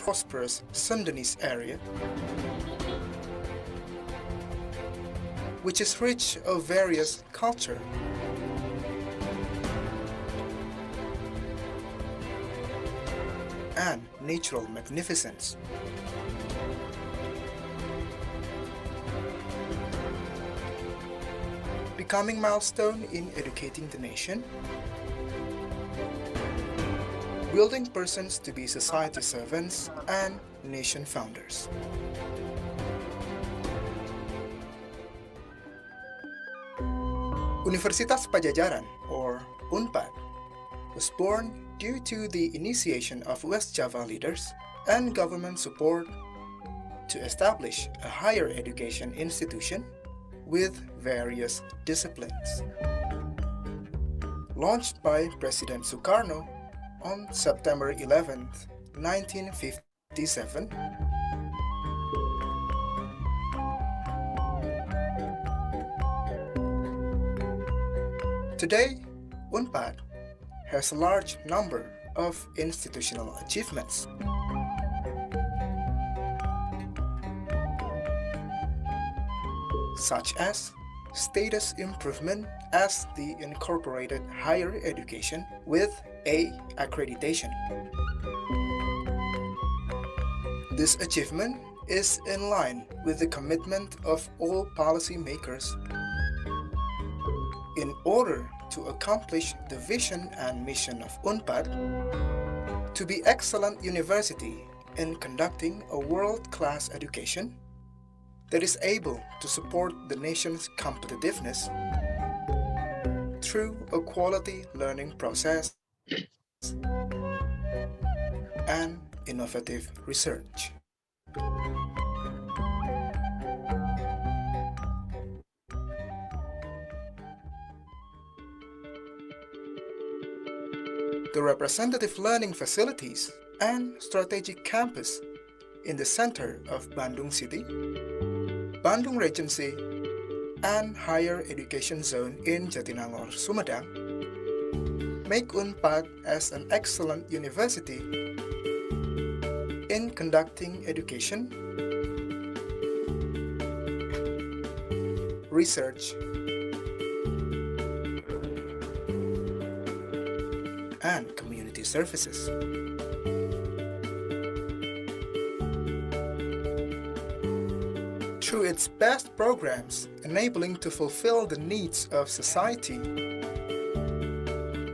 prosperous Sundanese area, which is rich of various culture, and natural magnificence. Becoming milestone in educating the nation, building persons to be society servants and nation founders. Universitas Pajajaran, or UNPAD, was born due to the initiation of West Java leaders and government support to establish a higher education institution with various disciplines. Launched by President Sukarno on September 11, 1957, today, UNPAD has a large number of institutional achievements. Such as status improvement as the incorporated higher education with A accreditation. This achievement is in line with the commitment of all policymakers in order to accomplish the vision and mission of UNPAD to be excellent university in conducting a world-class education that is able to support the nation's competitiveness through a quality learning process and innovative research. The representative learning facilities and strategic campus in the center of Bandung City, Bandung Regency, and higher education zone in Jatinangor, Sumedang make UNPAD as an excellent university in conducting education, research, and community services. Through its best programs enabling to fulfill the needs of society,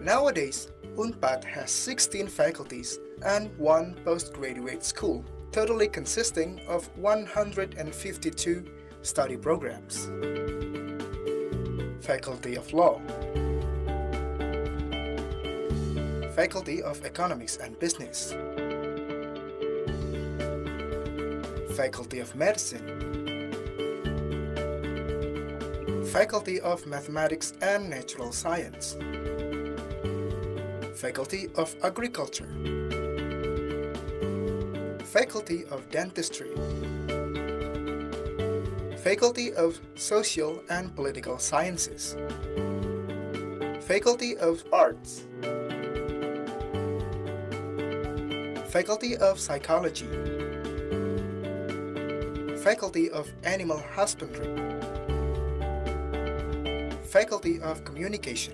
nowadays UNPAD has 16 faculties and 1 postgraduate school, totally consisting of 152 study programs. Faculty of Law, Faculty of Economics and Business, Faculty of Medicine, Faculty of Mathematics and Natural Science, Faculty of Agriculture, Faculty of Dentistry, Faculty of Social and Political Sciences, Faculty of Arts, Faculty of Psychology, Faculty of Animal Husbandry, Faculty of Communication,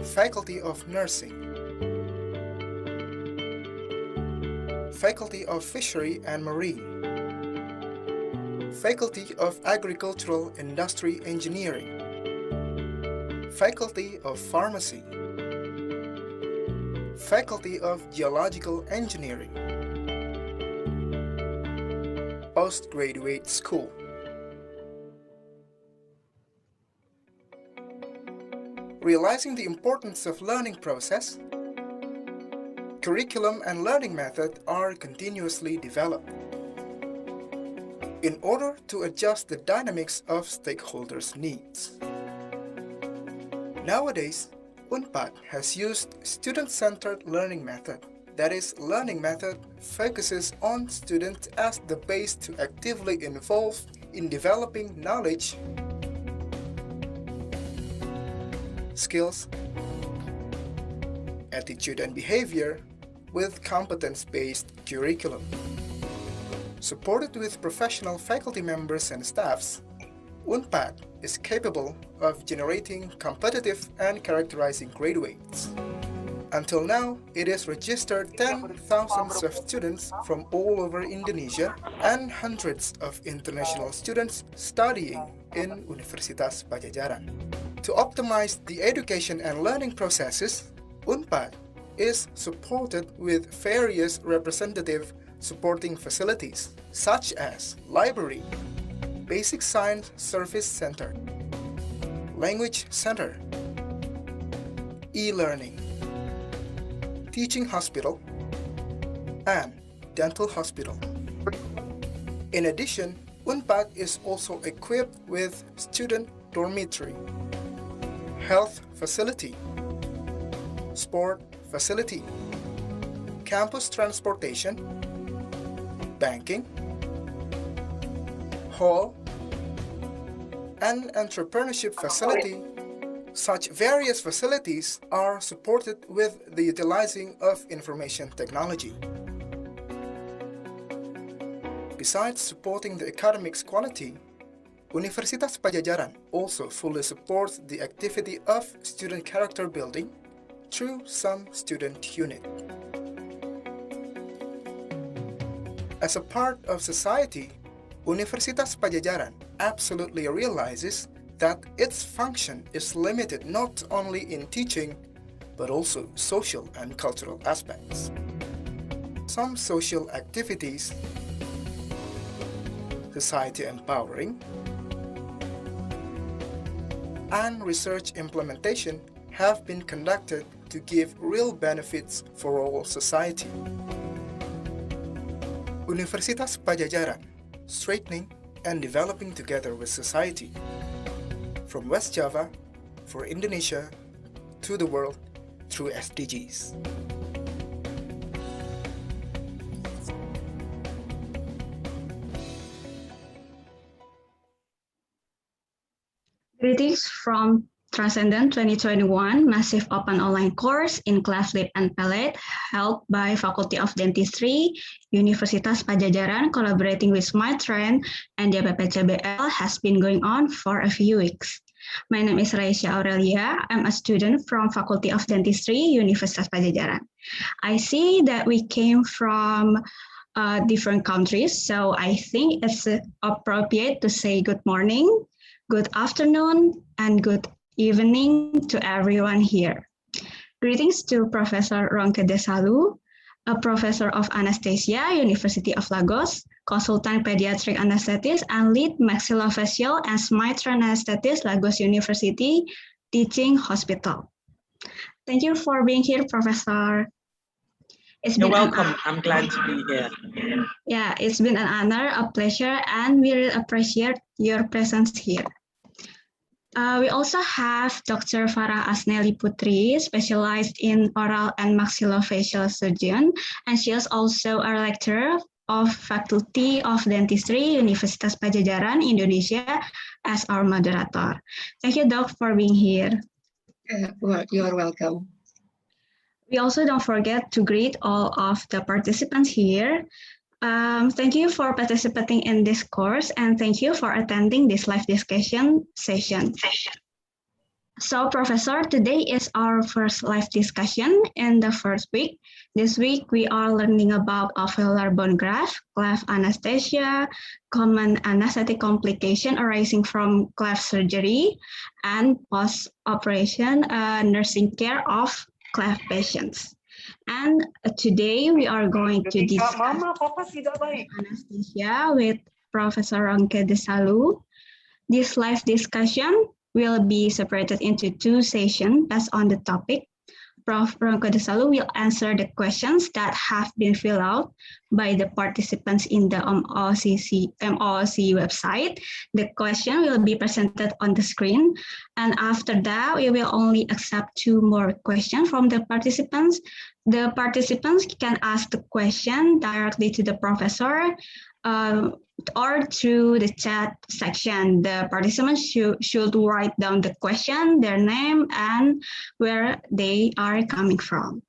Faculty of Nursing, Faculty of Fishery and Marine, Faculty of Agricultural Industry Engineering, Faculty of Pharmacy, Faculty of Geological Engineering, Postgraduate School. Realizing the importance of learning process, curriculum and learning method are continuously developed in order to adjust the dynamics of stakeholders' needs. Nowadays, UNPAD has used student-centered learning method. That is, learning method focuses on students as the base to actively involve in developing knowledge, skills, attitude and behavior, with competence-based curriculum. Supported with professional faculty members and staffs, UNPAD is capable of generating competitive and characterizing graduates. Until now, it has registered 10,000 of students from all over Indonesia and hundreds of international students studying in Universitas Padjadjaran. To optimize the education and learning processes, UNPAD is supported with various representative supporting facilities such as library, Basic Science Service Center, Language Center, e-learning, Teaching Hospital, and Dental Hospital. In addition, UNPAD is also equipped with student dormitory, health facility, sport facility, campus transportation, banking, hall, and entrepreneurship facility. Such various facilities are supported with the utilizing of information technology. Besides supporting the academics quality, Universitas Padjadjaran also fully supports the activity of student character building through some student unit. As a part of society, Universitas Padjadjaran absolutely realizes that its function is limited not only in teaching, but also social and cultural aspects. Some social activities, society empowering, and research implementation have been conducted to give real benefits for all society. Universitas Padjadjaran, straightening and developing together with society. From West Java, for Indonesia, to the world, through SDGs. Greetings from Transcendent 2021 Massive Open Online Course in Cleft Lip and Palate held by Faculty of Dentistry, Universitas Padjadjaran, collaborating with SmartTrend and DPPCBL has been going on for a few weeks. My name is Raisya Aurelia. I'm a student from Faculty of Dentistry, Universitas Padjadjaran. I see that we came from different countries, so I think it's appropriate to say good morning, good afternoon, and good evening to everyone here. Greetings to Professor Ronke Desalu, a professor of anesthesia, University of Lagos, consultant pediatric anesthetist, and lead maxillofacial and mitral anesthetist, Lagos University Teaching Hospital. Thank you for being here, Professor. You're welcome. I'm glad to be here. Yeah, it's been an honor, a pleasure, and we really appreciate your presence here. We also have Dr. Farah Asnely Putri, specialized in oral and maxillofacial surgeon, and she is also a lecturer of Faculty of Dentistry, Universitas Padjadjaran, Indonesia, as our moderator. Thank you, Doc, for being here. Well, you're welcome. We also don't forget to greet all of the participants here. Thank you for participating in this course, and thank you for attending this live discussion session. So, Professor, today is our first live discussion in the first week. This week, we are learning about alveolar bone graft, cleft anesthesia, common anesthetic complication arising from cleft surgery, and post-operation nursing care of cleft patients. And today we are going to discuss anesthesia with Professor Ronke Desalu. This live discussion will be separated into two sessions based on the topic. Prof. Ronke Desalu will answer the questions that have been filled out by the participants in the MOOC website. The question will be presented on the screen, and after that, we will only accept 2 more questions from the participants. The participants can ask the question directly to the professor or through the chat section. The participants should write down the question, their name, and where they are coming from.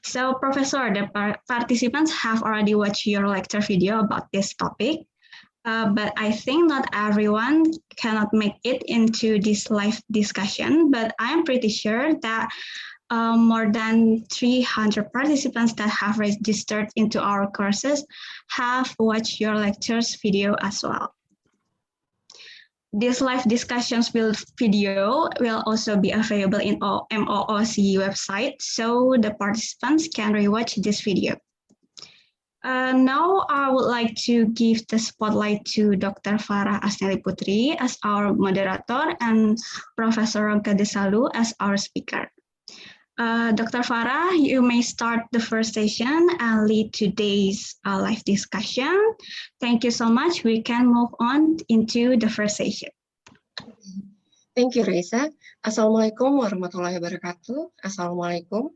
So, Professor, the participants have already watched your lecture video about this topic, but I think not everyone cannot make it into this live discussion, but I'm pretty sure that more than 300 participants that have registered into our courses have watched your lectures video as well. This live discussions video will also be available in MOOC website, so the participants can rewatch this video. Now I would like to give the spotlight to Dr. Farah Asnely Putri as our moderator and Professor Ronke Desalu as our speaker. Dr. Farah, you may start the first session and lead today's live discussion. Thank you so much. We can move on into the first session. Thank you, Reza. Assalamualaikum warahmatullahi wabarakatuh. Assalamualaikum.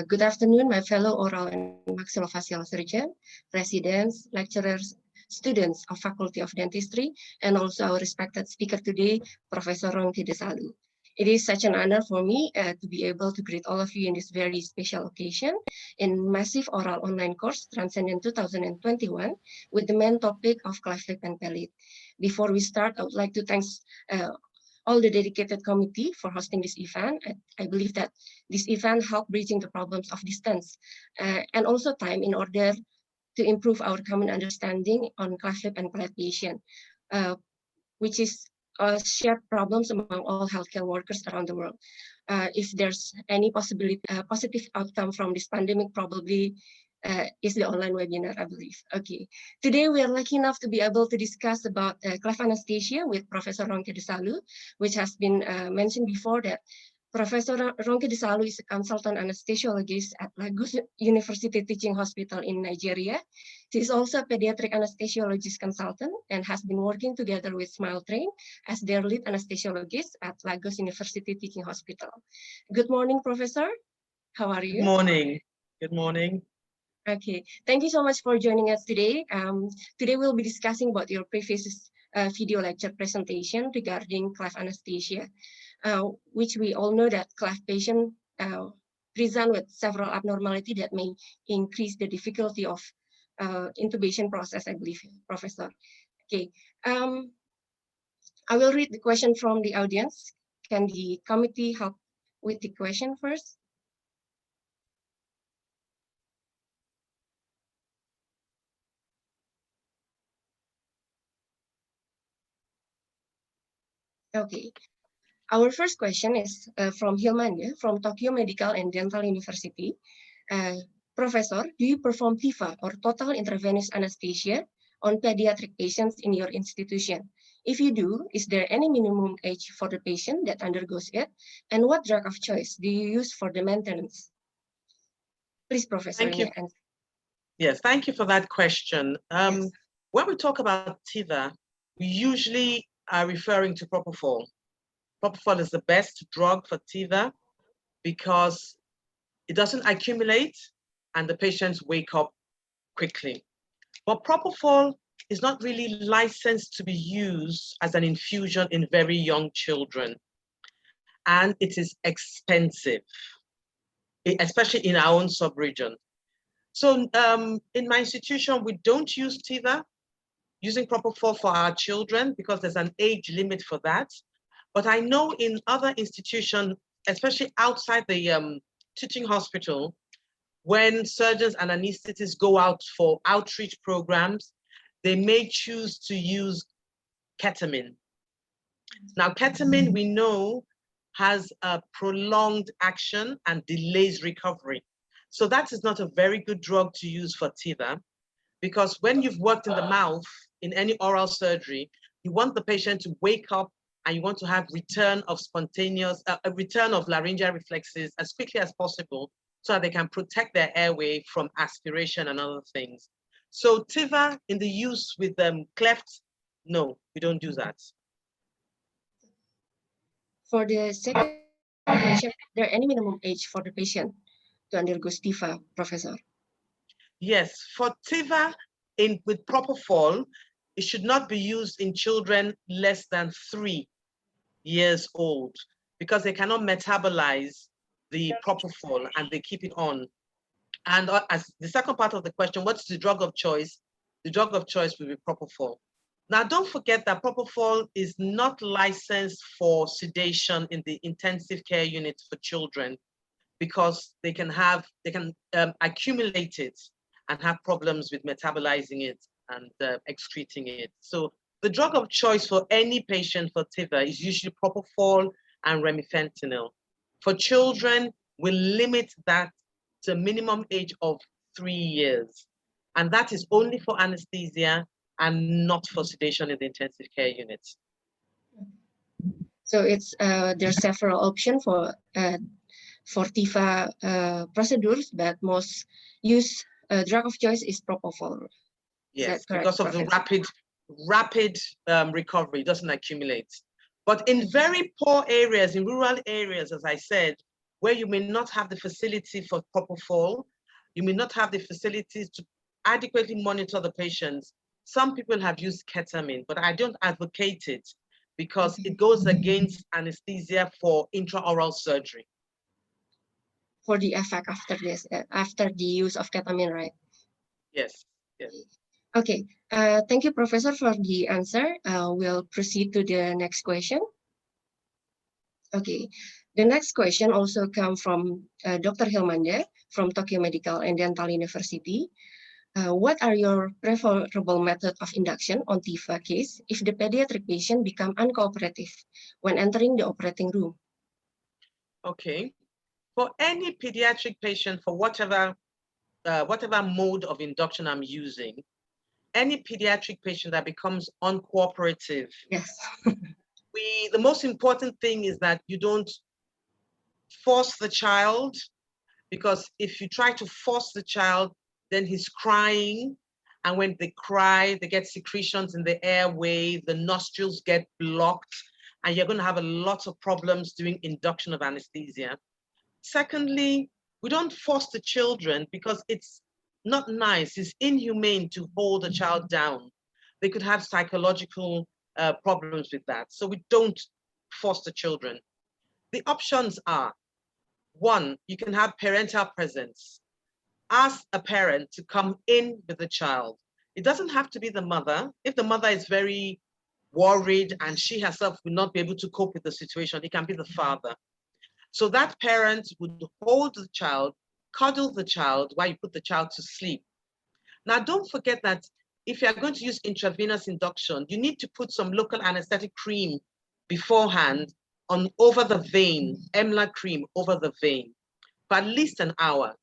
Good afternoon, my fellow oral and maxillofacial surgeon, residents, lecturers, students of Faculty of Dentistry, and also our respected speaker today, Professor Ronke Desalu. It is such an honor for me to be able to greet all of you in this very special occasion in massive oral online course Transcendent 2021 with the main topic of cleft lip and palate. Before we start, I would like to thank all the dedicated committee for hosting this event. I believe that this event helped bridging the problems of distance and also time in order to improve our common understanding on cleft lip and palate patient, which is shared problems among all healthcare workers around the world. If there's any possibility, positive outcome from this pandemic, probably is the online webinar, I believe. Okay, today we are lucky enough to be able to discuss about cleft anesthesia with Professor Ronke Desalu, which has been mentioned before that Professor Ronke Desalu is a consultant anesthesiologist at Lagos University Teaching Hospital in Nigeria. She is also a pediatric anesthesiologist consultant and has been working together with Smile Train as their lead anesthesiologist at Lagos University Teaching Hospital. Good morning, Professor. How are you? Good morning. Good morning. Okay, thank you so much for joining us today. Today we'll be discussing about your previous video lecture presentation regarding cleft anesthesia, which we all know that cleft patient present with several abnormality that may increase the difficulty of intubation process, I believe, Professor. Okay, I will read the question from the audience. Can the committee help with the question first? Okay, our first question is from Hilmanya from Tokyo Medical and Dental University. Professor, do you perform Fifa or total intravenous anesthesia on pediatric patients in your institution? If you do, is there any minimum age for the patient that undergoes it? And what drug of choice do you use for the maintenance? Please, Professor. Thank you. Yes, thank you for that question. Yes. When we talk about TIVA, we usually are referring to propofol. Propofol is the best drug for TIVA because it doesn't accumulate and the patients wake up quickly. But propofol is not really licensed to be used as an infusion in very young children. And it is expensive, especially in our own sub-region. So in my institution, we don't use TIVA using propofol for our children because there's an age limit for that. But I know in other institutions, especially outside the teaching hospital, when surgeons and anesthetists go out for outreach programs, they may choose to use ketamine. Now, ketamine, we know, has a prolonged action and delays recovery. So that is not a very good drug to use for TIVA, because when you've worked in the mouth in any oral surgery, you want the patient to wake up and you want to have return of spontaneous, a return of laryngeal reflexes as quickly as possible so that they can protect their airway from aspiration and other things. So TIVA in the use with cleft, no, we don't do that. For the second question, is there any minimum age for the patient to undergo TIVA, Professor? Yes, for TIVA with propofol, it should not be used in children less than 3 years old because they cannot metabolize the propofol and they keep it on. And as the second part of the question, what's the drug of choice? The drug of choice will be propofol. Now, don't forget that propofol is not licensed for sedation in the intensive care unit for children, because they can accumulate it and have problems with metabolizing it and excreting it. So the drug of choice for any patient for TIVA is usually propofol and remifentanil. For children, we limit that to a minimum age of 3 years. And that is only for anesthesia and not for sedation in the intensive care units. So it's there's several options for TIVA procedures, but most used drug of choice is propofol. Yes, because of the rapid recovery, it doesn't accumulate. But in very poor areas, in rural areas, as I said, where you may not have the facility for propofol, you may not have the facilities to adequately monitor the patients. Some people have used ketamine, but I don't advocate it because it goes against anesthesia for intraoral surgery. For the effect after the use of ketamine, right? Yes, yes. Okay, thank you, Professor, for the answer. We'll proceed to the next question. Okay, the next question also comes from Dr. Hilmande from Tokyo Medical and Dental University. What are your preferable method of induction on TIVA case if the pediatric patient become uncooperative when entering the operating room? Okay, for any pediatric patient, for whatever mode of induction I'm using, any pediatric patient that becomes uncooperative, yes, the most important thing is that you don't force the child, because if you try to force the child, then he's crying. And when they cry, they get secretions in the airway, the nostrils get blocked, and you're going to have a lot of problems doing induction of anesthesia. Secondly, we don't force the children because it's not nice. It's inhumane to hold a child down. They could have psychological problems with that. So we don't force the children. The options are, one, you can have parental presence. Ask a parent to come in with the child. It doesn't have to be the mother. If the mother is very worried and she herself will not be able to cope with the situation, it can be the father. So that parent would hold the child, cuddle the child while you put the child to sleep. Now, don't forget that if you're going to use intravenous induction, you need to put some local anesthetic cream beforehand over the vein, EMLA cream over the vein for at least an hour.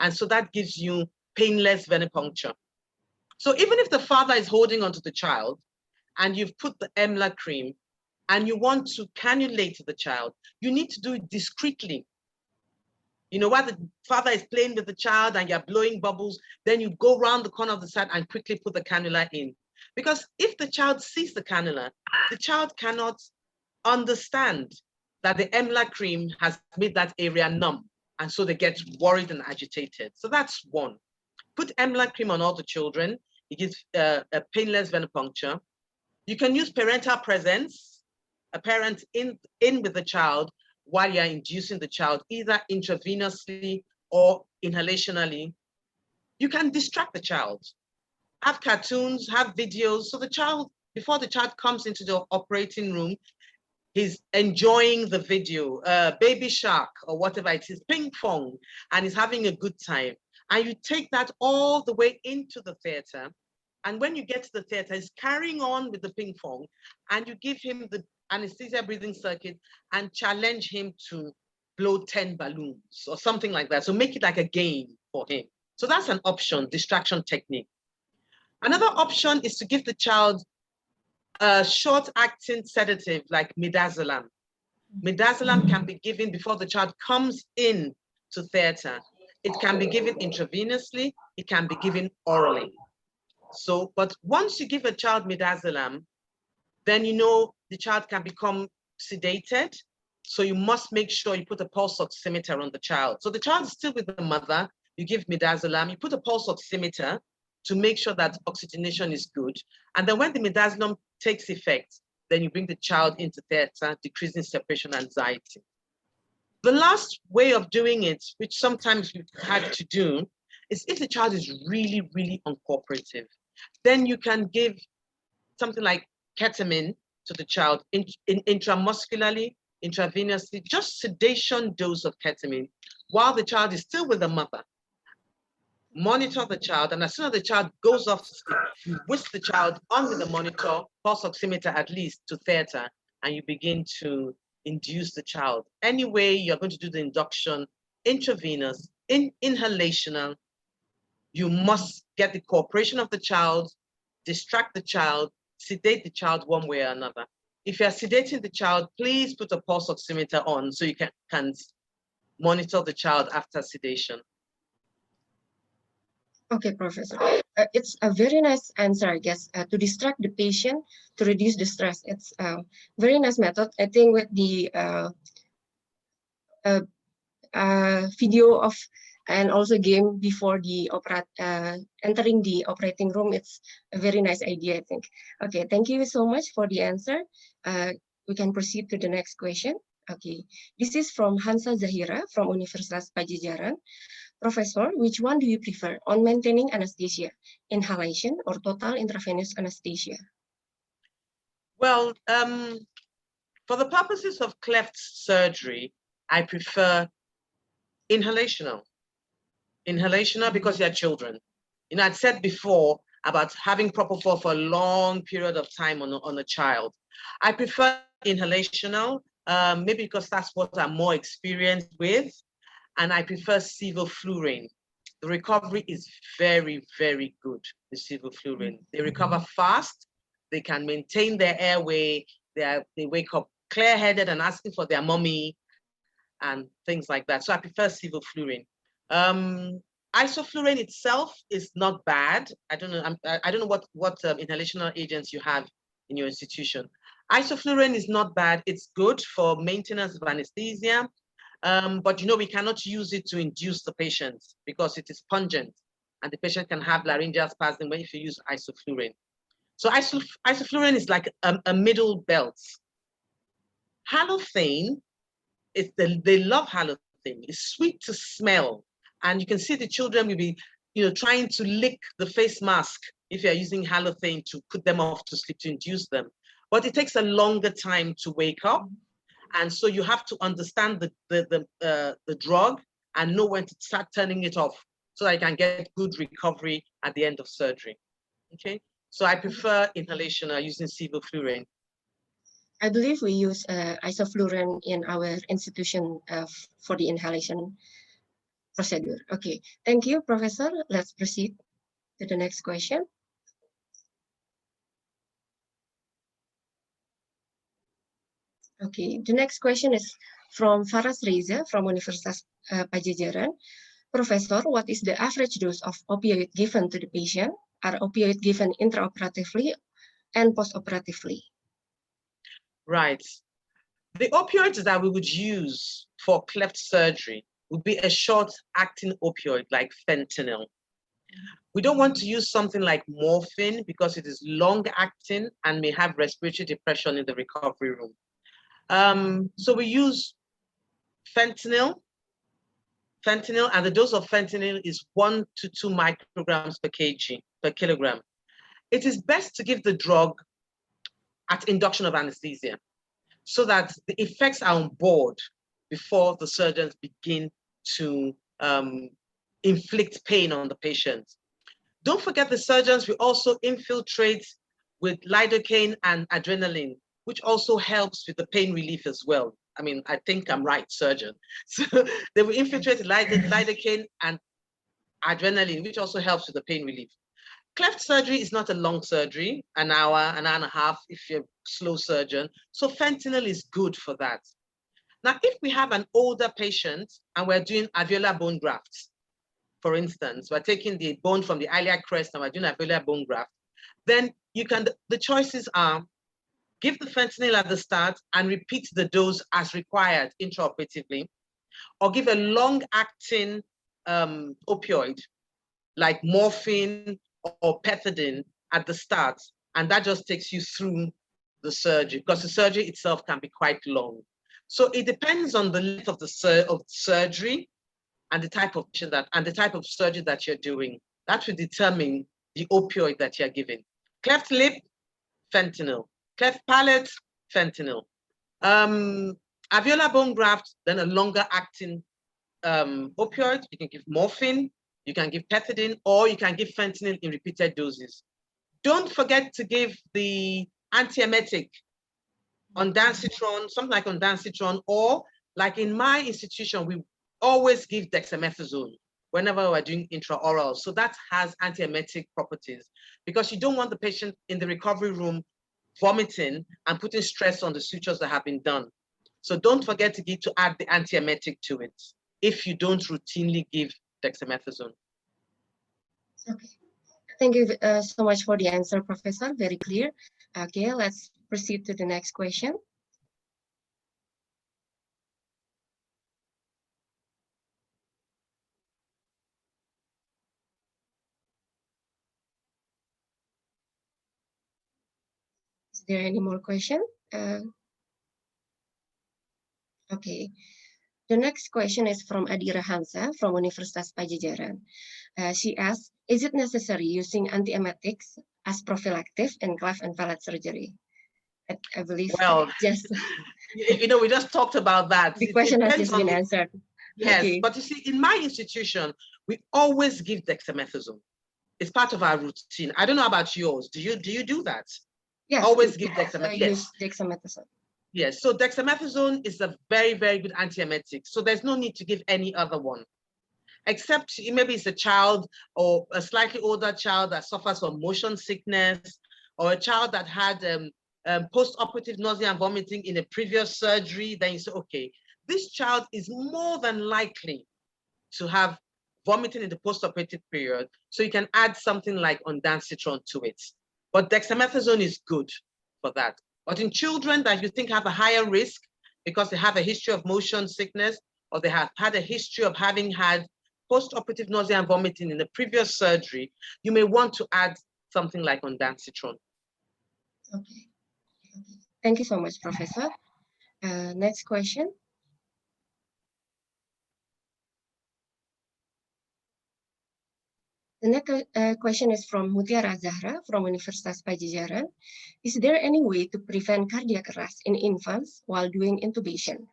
And so that gives you painless venipuncture. So even if the father is holding onto the child and you've put the EMLA cream and you want to cannulate the child, you need to do it discreetly. You know, while the father is playing with the child and you're blowing bubbles, then you go around the corner of the side and quickly put the cannula in. Because if the child sees the cannula, the child cannot understand that the EMLA cream has made that area numb. And so they get worried and agitated. So that's one. Put EMLA cream on all the children. It gives a painless venipuncture. You can use parental presence, a parent in with the child while you're inducing the child, either intravenously or inhalationally. You can distract the child. Have cartoons, have videos. So the child, before the child comes into the operating room, he's enjoying the video, Baby Shark or whatever it is, ping pong, and he's having a good time. And you take that all the way into the theater. And when you get to the theater, he's carrying on with the ping pong, and you give him the anesthesia breathing circuit and challenge him to blow 10 balloons or something like that. So make it like a game for him. So that's an option, distraction technique. Another option is to give the child a short-acting sedative like midazolam. Midazolam can be given before the child comes in to theater. It can be given intravenously, it can be given orally. So, but once you give a child midazolam, then you know the child can become sedated. So you must make sure you put a pulse oximeter on the child. So the child is still with the mother, you give midazolam, you put a pulse oximeter to make sure that oxygenation is good. And then when the midazolam takes effect, then you bring the child into theater, decreasing separation anxiety. The last way of doing it, which sometimes we've had to do, is if the child is really, really uncooperative, then you can give something like ketamine to the child intramuscularly, intravenously, just sedation dose of ketamine while the child is still with the mother. Monitor the child, and as soon as the child goes off to sleep, you whisk the child under the monitor, pulse oximeter at least to theta, and you begin to induce the child. Anyway, you're going to do the induction, intravenous, inhalational. You must get the cooperation of the child, distract the child, sedate the child one way or another. If you're sedating the child, please put a pulse oximeter on so you can monitor the child after sedation. Okay, Professor. It's a very nice answer, I guess, to distract the patient, to reduce the stress. It's a very nice method. I think with the video of and also game before the entering the operating room, it's a very nice idea, I think. Okay, thank you so much for the answer. We can proceed to the next question. Okay, this is from Hansa Zahira from Universitas Pajajaran. Professor, which one do you prefer on maintaining anesthesia, inhalation or total intravenous anesthesia? Well, for the purposes of cleft surgery, I prefer inhalational. Inhalational because they're children. You know, I'd said before about having propofol for a long period of time on a child. I prefer inhalational, maybe because that's what I'm more experienced with. And I prefer sevoflurane. The recovery is very, very good, the sevoflurane. They recover fast, they can maintain their airway, they wake up clear-headed and asking for their mommy and things like that. So I prefer sevoflurane. Isoflurane itself is not bad. I don't know what inhalational agents you have in your institution. Isoflurane is not bad. It's good for maintenance of anesthesia. But you know, we cannot use it to induce the patient because it is pungent and the patient can have laryngeal spasm if you use isoflurane. So isoflurane is like a middle belt. Halothane, they love halothane. It's sweet to smell. And you can see the children will be, trying to lick the face mask if you're using halothane to put them off to sleep, to induce them. But it takes a longer time to wake up. And so you have to understand the drug and know when to start turning it off so that you can get good recovery at the end of surgery. Okay, so I prefer inhalation using sevoflurane. I believe we use isoflurane in our institution for the inhalation procedure. Okay, thank you, Professor. Let's proceed to the next question. Okay, the next question is from Farah Asnely from Universitas Pajajaran. Professor, what is the average dose of opioid given to the patient? Are opioid given intraoperatively and post-operatively? Right. The opioids that we would use for cleft surgery would be a short-acting opioid like fentanyl. We don't want to use something like morphine because it is long-acting and may have respiratory depression in the recovery room. So we use fentanyl, and the dose of fentanyl is 1 to 2 micrograms per kilogram. It is best to give the drug at induction of anesthesia so that the effects are on board before the surgeons begin to inflict pain on the patient. Don't forget the surgeons will also infiltrate with lidocaine and adrenaline, which also helps with the pain relief as well. I mean, I think I'm right, surgeon. So they will infiltrate lidocaine and adrenaline, which also helps with the pain relief. Cleft surgery is not a long surgery, an hour and a half if you're a slow surgeon. So fentanyl is good for that. Now, if we have an older patient and we're doing alveolar bone grafts, for instance, we're taking the bone from the iliac crest and we're doing alveolar bone graft, then the choices are give the fentanyl at the start and repeat the dose as required intraoperatively, or give a long-acting opioid like morphine or pethidine at the start, and that just takes you through the surgery because the surgery itself can be quite long. So it depends on the length of the surgery and the type of surgery that you're doing. That will determine the opioid that you're giving. Cleft lip, fentanyl. Cleft palate, fentanyl. Alveolar bone graft, then a longer acting opioid. You can give morphine, you can give pethidine, or you can give fentanyl in repeated doses. Don't forget to give the antiemetic, ondansetron, something like ondansetron, or like in my institution, we always give dexamethasone whenever we're doing intraoral. So that has antiemetic properties, because you don't want the patient in the recovery room vomiting and putting stress on the sutures that have been done. So don't forget to add the antiemetic to it if you don't routinely give dexamethasone. Okay, thank you so much for the answer, Professor. Very clear. Okay, let's proceed to the next question. Is there any more question? Okay. The next question is from Adira Hansa from Universitas Pajajaran. She asks, is it necessary using antiemetics as prophylactic in cleft and palate surgery? I believe, well, yes. You know, we just talked about that. The question has just been answered. Yes, okay. But you see, in my institution, we always give dexamethasone. It's part of our routine. I don't know about yours. Do you do that? Yes. Always give dexamethasone. Yes. Use dexamethasone. Yes. So dexamethasone is a very, very good antiemetic. So there's no need to give any other one, except maybe it's a child or a slightly older child that suffers from motion sickness, or a child that had post-operative nausea and vomiting in a previous surgery. Then you say, okay, this child is more than likely to have vomiting in the post-operative period, so you can add something like ondansetron to it. But dexamethasone is good for that. But in children that you think have a higher risk because they have a history of motion sickness, or they have had a history of having had post-operative nausea and vomiting in the previous surgery, you may want to add something like ondansetron. Okay. Thank you so much, Professor. Next question. The next question is from Mutiara Zahra from Universitas Pajajaran. Is there any way to prevent cardiac arrest in infants while doing intubation?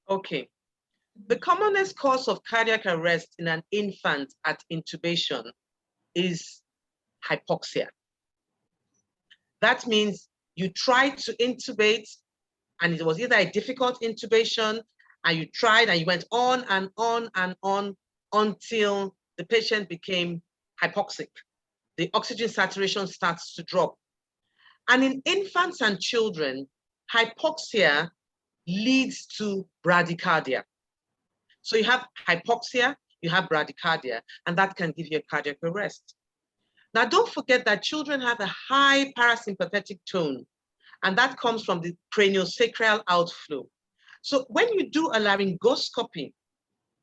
Okay. The commonest cause of cardiac arrest in an infant at intubation is hypoxia. That means you tried to intubate and it was either a difficult intubation, and you tried and you went on and on and on until the patient became hypoxic. The oxygen saturation starts to drop. And in infants and children, hypoxia leads to bradycardia. So you have hypoxia, you have bradycardia, and that can give you a cardiac arrest. Now, don't forget that children have a high parasympathetic tone, and that comes from the craniosacral outflow. So when you do a laryngoscopy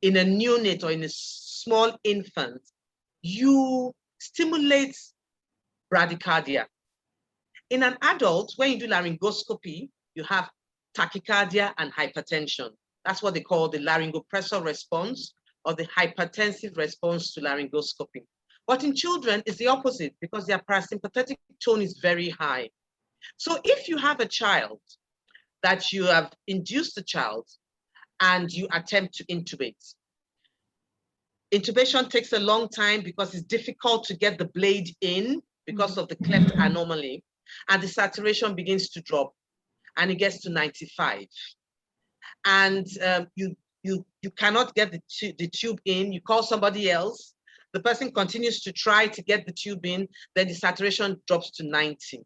in a neonate or in a small infant, you stimulate bradycardia. In an adult, when you do laryngoscopy, you have tachycardia and hypertension. That's what they call the laryngopressor response or the hypertensive response to laryngoscopy. But in children, it's the opposite because their parasympathetic tone is very high. So if you have a child that you have induced the child and you attempt to intubate, intubation takes a long time because it's difficult to get the blade in because of the cleft anomaly, and the saturation begins to drop and it gets to 95. And you cannot get the tube in, you call somebody else, the person continues to try to get the tube in, then the saturation drops to 90.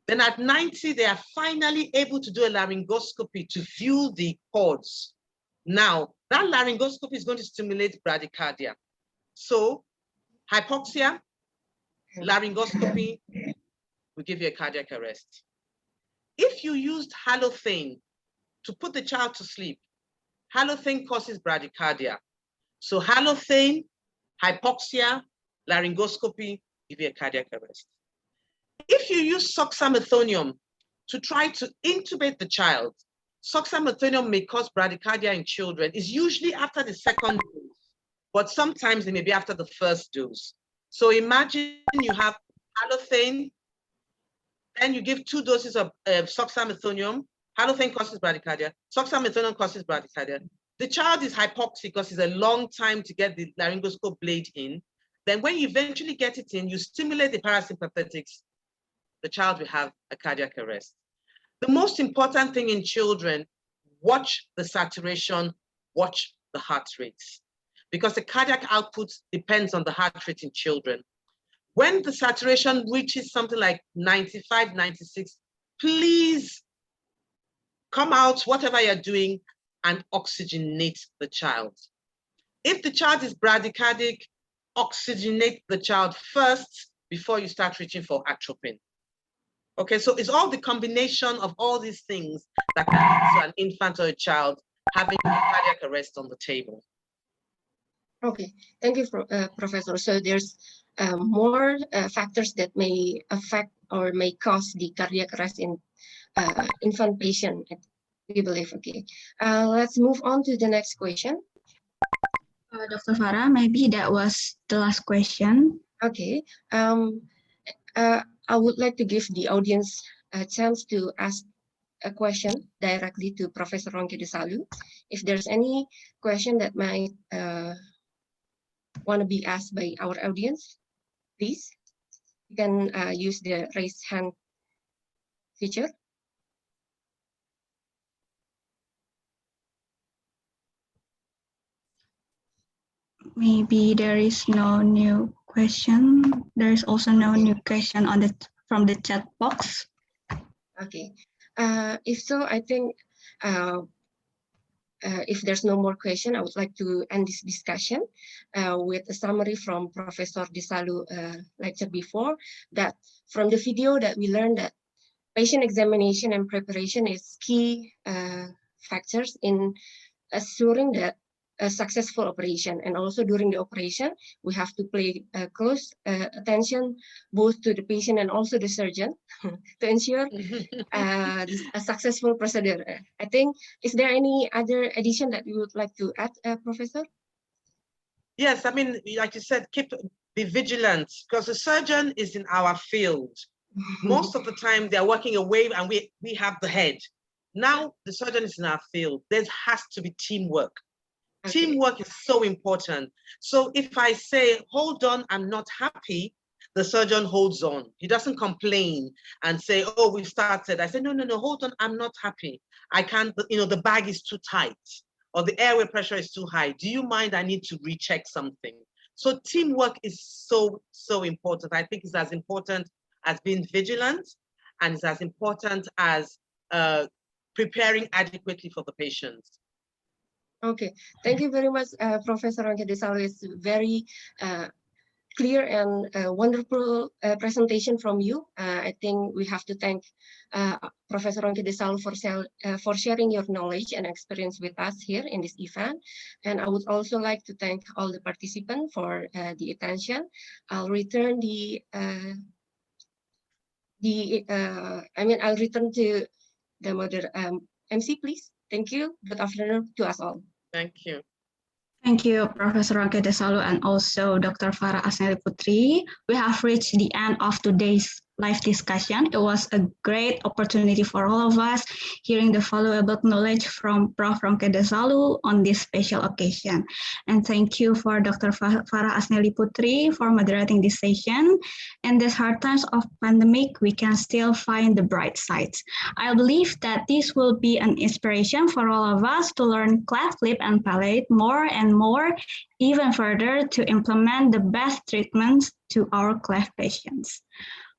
Then at 90, they are finally able to do a laryngoscopy to view the cords. Now, that laryngoscopy is going to stimulate bradycardia. So hypoxia, laryngoscopy will give you a cardiac arrest. If you used halothane to put the child to sleep, halothane causes bradycardia. So halothane, hypoxia, laryngoscopy give you a cardiac arrest. If you use succinylcholine to try to intubate the child, Dexamethasone may cause bradycardia in children. It's usually after the second dose, but sometimes it may be after the first dose. So imagine you have halothane, then you give 2 doses of dexamethasone. Halothane causes bradycardia. Dexamethasone causes bradycardia. The child is hypoxic because it's a long time to get the laryngoscope blade in. Then when you eventually get it in, you stimulate the parasympathetics, the child will have a cardiac arrest. The most important thing in children, watch the saturation, watch the heart rates, because the cardiac output depends on the heart rate in children. When the saturation reaches something like 95, 96, please come out, whatever you're doing, and oxygenate the child. If the child is bradycardic, oxygenate the child first before you start reaching for atropine. Okay, so it's all the combination of all these things that can lead to an infant or a child having a cardiac arrest on the table. Okay, thank you, Professor. So there's more factors that may affect or may cause the cardiac arrest in infant patient, we believe. Okay, let's move on to the next question. Dr. Farah, maybe that was the last question. Okay, I would like to give the audience a chance to ask a question directly to Professor Ronke Desalu. If there's any question that might want to be asked by our audience, please, you can use the raise hand feature. Maybe there is no new question. There is also no new question on from the chat box. Okay. If so, I think if there's no more question, I would like to end this discussion with a summary from Professor Desalu lecture before, that from the video that we learned that patient examination and preparation is key factors in assuring that a successful operation, and also during the operation we have to pay close attention both to the patient and also the surgeon to ensure a successful procedure. I think, is there any other addition that you would like to add, Professor? Yes, I mean, like you said, be vigilant, because the surgeon is in our field. Most of the time they're working away and we have the head. Now the surgeon is in our field. There has to be teamwork. Okay. Teamwork is so important. So if I say, hold on, I'm not happy, the surgeon holds on. He doesn't complain and say, oh, we started. I say, no, hold on, I'm not happy. I can't, the bag is too tight or the airway pressure is too high. Do you mind? I need to recheck something. So teamwork is so, so important. I think it's as important as being vigilant, and it's as important as preparing adequately for the patient. Okay, thank you very much, Professor Ronke Desalu. It's very clear and wonderful presentation from you. I think we have to thank Professor Ronke Desalu for sharing your knowledge and experience with us here in this event. And I would also like to thank all the participants for the attention. I'll return I'll return to the MC, please. Thank you. Good afternoon to us all. Thank you. Thank you, Professor Ronke Desalu and also Dr. Farah Asnely Putri. We have reached the end of today's live discussion. It was a great opportunity for all of us hearing the valuable knowledge from Prof. Ronke Desalu on this special occasion. And thank you for Dr. Farah Asnely Putri for moderating this session. In these hard times of pandemic, we can still find the bright sides. I believe that this will be an inspiration for all of us to learn cleft lip and palate more and more, even further to implement the best treatments to our cleft patients.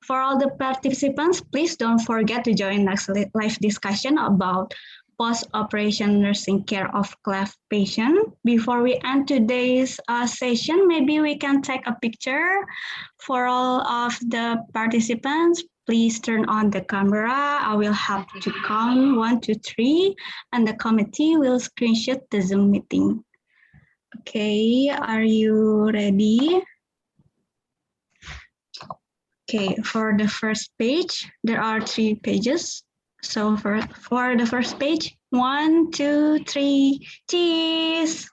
For all the participants, please don't forget to join next live discussion about post-operation nursing care of cleft patient. Before we end today's session, maybe we can take a picture for all of the participants. Please turn on the camera. I will have to count 1, 2, 3, and the committee will screenshot the Zoom meeting. Okay, are you ready? Okay, for the first page, there are 3 pages. So for the first page, 1, 2, 3, cheese.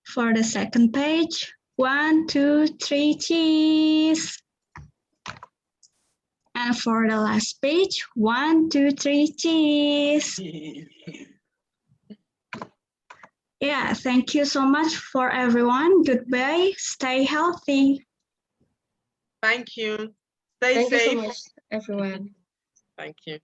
For the second page, 1, 2, 3, cheese. And for the last page, 1, 2, 3, cheese. Yeah, thank you so much for everyone. Goodbye. Stay healthy. Thank you. Stay Thank you safe. so much, everyone. Thank you.